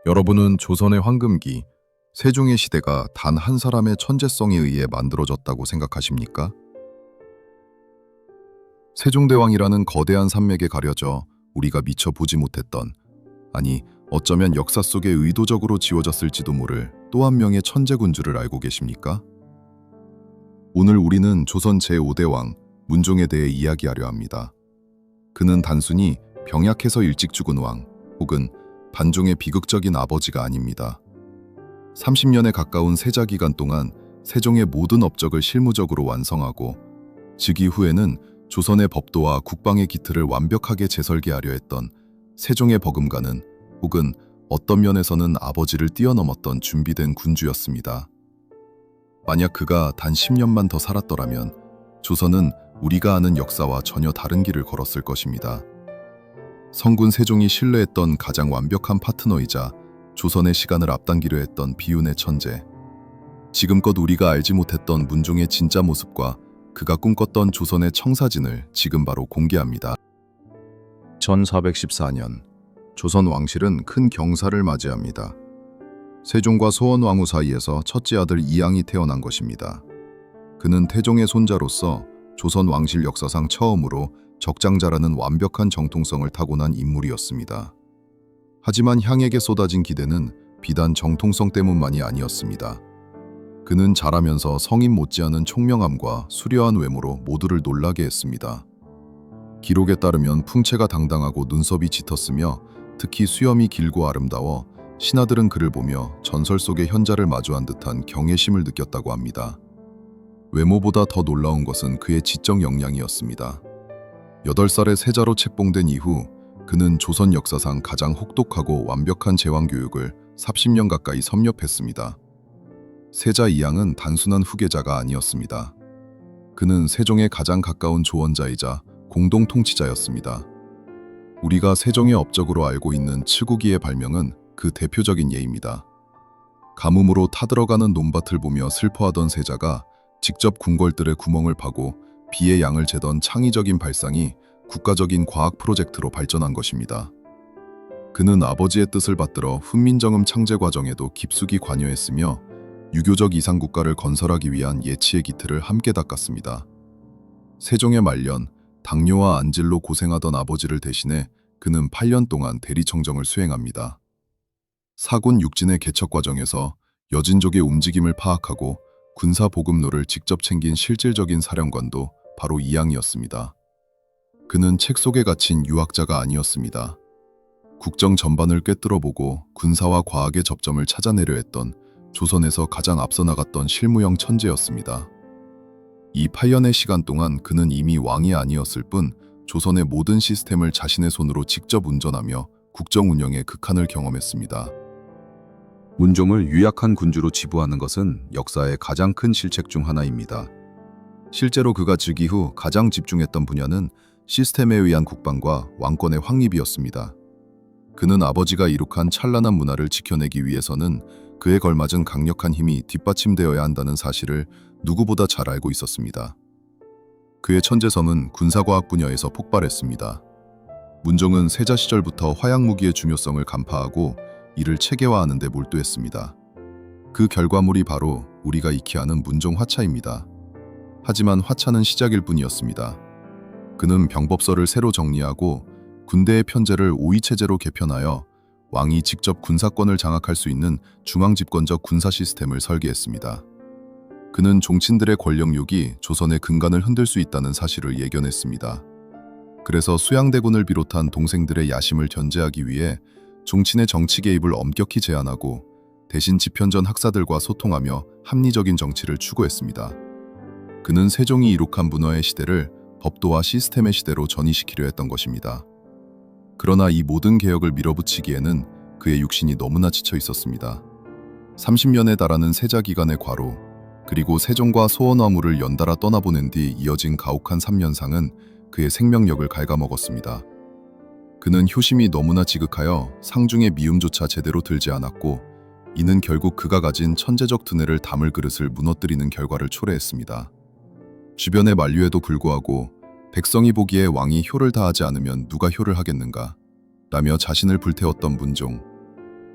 여러분은 조선의 황금기, 세종의 시대가 단 한 사람의 천재성에 의해 만들어졌다고 생각하십니까? 세종대왕이라는 거대한 산맥에 가려져 우리가 미처 보지 못했던, 아니 어쩌면 역사 속에 의도적으로 지워졌을지도 모를 또 한 명의 천재군주를 알고 계십니까? 오늘 우리는 조선 제5대 왕 문종에 대해 이야기하려 합니다. 그는 단순히 병약해서 일찍 죽은 왕 혹은 반종의 비극적인 아버지가 아닙니다. 30년에 가까운 세자 기간 동안 세종의 모든 업적을 실무적으로 완성하고 즉위 후에는 조선의 법도와 국방의 기틀을 완벽하게 재설계하려 했던 세종의 버금가는 혹은 어떤 면에서는 아버지를 뛰어넘었던 준비된 군주였습니다. 만약 그가 단 10년만 더 살았더라면 조선은 우리가 아는 역사와 전혀 다른 길을 걸었을 것입니다. 성군 세종이 신뢰했던 가장 완벽한 파트너이자 조선의 시간을 앞당기려 했던 비운의 천재. 지금껏 우리가 알지 못했던 문종의 진짜 모습과 그가 꿈꿨던 조선의 청사진을 지금 바로 공개합니다. 1414년, 조선 왕실은 큰 경사를 맞이합니다. 세종과 소원왕후 사이에서 첫째 아들 이양이 태어난 것입니다. 그는 태종의 손자로서 조선 왕실 역사상 처음으로 적장자라는 완벽한 정통성을 타고난 인물이었습니다. 하지만 향에게 쏟아진 기대는 비단 정통성 때문만이 아니었습니다. 그는 자라면서 성인 못지않은 총명함과 수려한 외모로 모두를 놀라게 했습니다. 기록에 따르면 풍채가 당당하고 눈썹이 짙었으며 특히 수염이 길고 아름다워 신하들은 그를 보며 전설 속의 현자를 마주한 듯한 경외심을 느꼈다고 합니다. 외모보다 더 놀라운 것은 그의 지적 역량이었습니다. 8살에 세자로 책봉된 이후 그는 조선 역사상 가장 혹독하고 완벽한 제왕 교육을 30년 가까이 섭렵했습니다. 세자 이양은 단순한 후계자가 아니었습니다. 그는 세종의 가장 가까운 조언자이자 공동 통치자였습니다. 우리가 세종의 업적으로 알고 있는 칠구기의 발명은 그 대표적인 예입니다. 가뭄으로 타들어가는 논밭을 보며 슬퍼하던 세자가 직접 궁궐들의 구멍을 파고 비의 양을 재던 창의적인 발상이 국가적인 과학 프로젝트로 발전한 것입니다. 그는 아버지의 뜻을 받들어 훈민정음 창제 과정에도 깊숙이 관여했으며 유교적 이상국가를 건설하기 위한 예치의 기틀을 함께 닦았습니다. 세종의 말년, 당뇨와 안질로 고생하던 아버지를 대신해 그는 8년 동안 대리청정을 수행합니다. 사군 육진의 개척 과정에서 여진족의 움직임을 파악하고 군사 보급로를 직접 챙긴 실질적인 사령관도 바로 이양이었습니다. 그는 책 속에 갇힌 유학자가 아니었습니다. 국정 전반을 꿰뚫어보고 군사와 과학의 접점을 찾아내려 했던 조선에서 가장 앞서 나갔던 실무형 천재였습니다. 이 8년의 시간 동안 그는 이미 왕이 아니었을 뿐 조선의 모든 시스템을 자신의 손으로 직접 운전하며 국정 운영의 극한을 경험했습니다. 문종을 유약한 군주로 지부하는 것은 역사의 가장 큰 실책 중 하나입니다. 실제로 그가 즉위 후 가장 집중했던 분야는 시스템에 의한 국방과 왕권의 확립이었습니다. 그는 아버지가 이룩한 찬란한 문화를 지켜내기 위해서는 그에 걸맞은 강력한 힘이 뒷받침되어야 한다는 사실을 누구보다 잘 알고 있었습니다. 그의 천재성은 군사과학 분야에서 폭발했습니다. 문종은 세자 시절부터 화약무기의 중요성을 간파하고 이를 체계화하는 데 몰두했습니다. 그 결과물이 바로 우리가 익히 아는 문종 화차입니다. 하지만 화차는 시작일 뿐이었습니다. 그는 병법서를 새로 정리하고 군대의 편제를 오이체제로 개편하여 왕이 직접 군사권을 장악할 수 있는 중앙집권적 군사 시스템을 설계했습니다. 그는 종친들의 권력욕이 조선의 근간을 흔들 수 있다는 사실을 예견했습니다. 그래서 수양대군을 비롯한 동생들의 야심을 견제하기 위해 종친의 정치 개입을 엄격히 제한하고 대신 집현전 학사들과 소통하며 합리적인 정치를 추구했습니다. 그는 세종이 이룩한 문화의 시대를 법도와 시스템의 시대로 전이시키려 했던 것입니다. 그러나 이 모든 개혁을 밀어붙이기에는 그의 육신이 너무나 지쳐 있었습니다. 30년에 달하는 세자 기간의 과로, 그리고 세종과 소원왕후를 연달아 떠나보낸 뒤 이어진 가혹한 3년상은 그의 생명력을 갉아먹었습니다. 그는 효심이 너무나 지극하여 상중의 미움조차 제대로 들지 않았고 이는 결국 그가 가진 천재적 두뇌를 담을 그릇을 무너뜨리는 결과를 초래했습니다. 주변의 만류에도 불구하고 백성이 보기에 왕이 효를 다하지 않으면 누가 효를 하겠는가 라며 자신을 불태웠던 문종.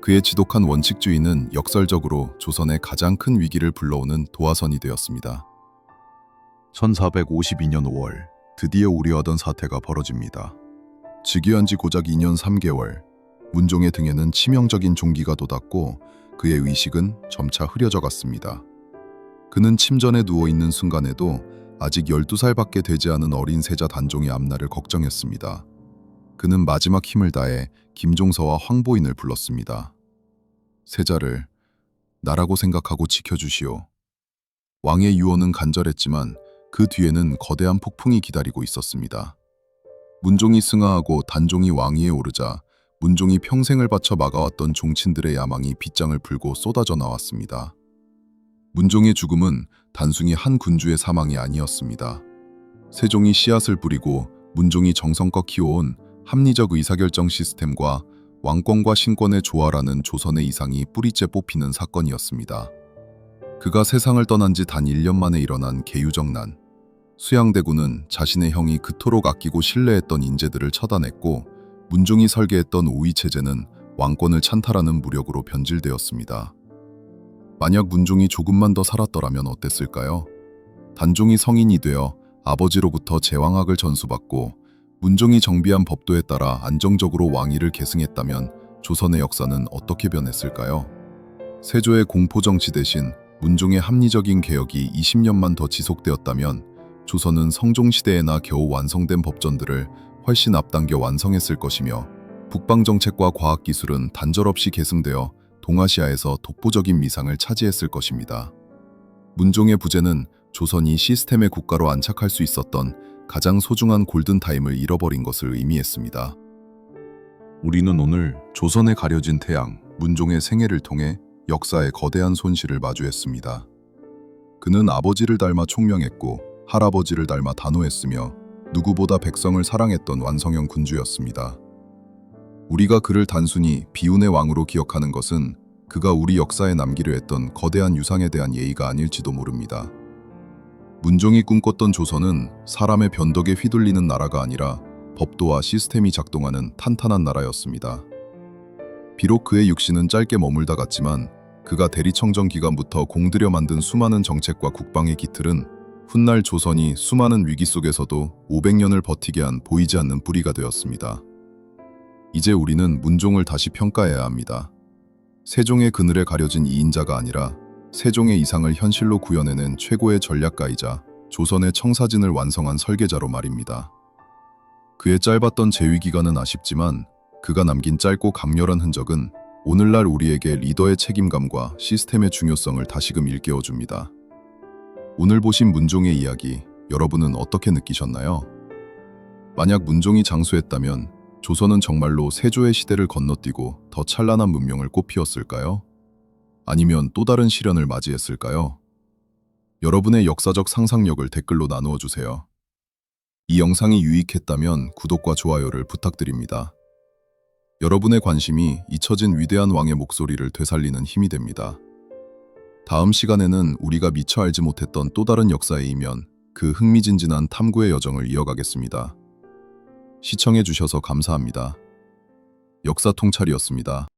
그의 지독한 원칙주의는 역설적으로 조선의 가장 큰 위기를 불러오는 도화선이 되었습니다. 1452년 5월, 드디어 우려하던 사태가 벌어집니다. 즉위한 지 고작 2년 3개월, 문종의 등에는 치명적인 종기가 돋았고 그의 의식은 점차 흐려져 갔습니다. 그는 침전에 누워있는 순간에도 아직 12살밖에 되지 않은 어린 세자 단종의 앞날을 걱정했습니다. 그는 마지막 힘을 다해 김종서와 황보인을 불렀습니다. 세자를 나라고 생각하고 지켜주시오. 왕의 유언은 간절했지만 그 뒤에는 거대한 폭풍이 기다리고 있었습니다. 문종이 승하하고 단종이 왕위에 오르자 문종이 평생을 바쳐 막아왔던 종친들의 야망이 빗장을 풀고 쏟아져 나왔습니다. 문종의 죽음은 단순히 한 군주의 사망이 아니었습니다. 세종이 씨앗을 뿌리고 문종이 정성껏 키워온 합리적 의사결정 시스템과 왕권과 신권의 조화라는 조선의 이상이 뿌리째 뽑히는 사건이었습니다. 그가 세상을 떠난 지 단 1년 만에 일어난 계유적 난. 수양대군은 자신의 형이 그토록 아끼고 신뢰했던 인재들을 처단했고 문종이 설계했던 오이체제는 왕권을 찬탈하는 무력으로 변질되었습니다. 만약 문종이 조금만 더 살았더라면 어땠을까요? 단종이 성인이 되어 아버지로부터 제왕학을 전수받고 문종이 정비한 법도에 따라 안정적으로 왕위를 계승했다면 조선의 역사는 어떻게 변했을까요? 세조의 공포정치 대신 문종의 합리적인 개혁이 20년만 더 지속되었다면 조선은 성종시대에나 겨우 완성된 법전들을 훨씬 앞당겨 완성했을 것이며 북방정책과 과학기술은 단절없이 계승되어 동아시아에서 독보적인 위상을 차지했을 것입니다. 문종의 부재는 조선이 시스템의 국가로 안착할 수 있었던 가장 소중한 골든타임을 잃어버린 것을 의미했습니다. 우리는 오늘 조선에 가려진 태양, 문종의 생애를 통해 역사의 거대한 손실을 마주했습니다. 그는 아버지를 닮아 총명했고 할아버지를 닮아 단호했으며 누구보다 백성을 사랑했던 완성형 군주였습니다. 우리가 그를 단순히 비운의 왕으로 기억하는 것은 그가 우리 역사에 남기려 했던 거대한 유상에 대한 예의가 아닐지도 모릅니다. 문종이 꿈꿨던 조선은 사람의 변덕에 휘둘리는 나라가 아니라 법도와 시스템이 작동하는 탄탄한 나라였습니다. 비록 그의 육신은 짧게 머물다 갔지만 그가 대리청정 기간부터 공들여 만든 수많은 정책과 국방의 기틀은 훗날 조선이 수많은 위기 속에서도 500년을 버티게 한 보이지 않는 뿌리가 되었습니다. 이제 우리는 문종을 다시 평가해야 합니다. 세종의 그늘에 가려진 이인자가 아니라 세종의 이상을 현실로 구현해낸 최고의 전략가이자 조선의 청사진을 완성한 설계자로 말입니다. 그의 짧았던 재위기간은 아쉽지만 그가 남긴 짧고 강렬한 흔적은 오늘날 우리에게 리더의 책임감과 시스템의 중요성을 다시금 일깨워줍니다. 오늘 보신 문종의 이야기, 여러분은 어떻게 느끼셨나요? 만약 문종이 장수했다면 조선은 정말로 세조의 시대를 건너뛰고 더 찬란한 문명을 꽃피웠을까요? 아니면 또 다른 시련을 맞이했을까요? 여러분의 역사적 상상력을 댓글로 나누어 주세요. 이 영상이 유익했다면 구독과 좋아요를 부탁드립니다. 여러분의 관심이 잊혀진 위대한 왕의 목소리를 되살리는 힘이 됩니다. 다음 시간에는 우리가 미처 알지 못했던 또 다른 역사의 이면, 그 흥미진진한 탐구의 여정을 이어가겠습니다. 시청해주셔서 감사합니다. 역사통찰이었습니다.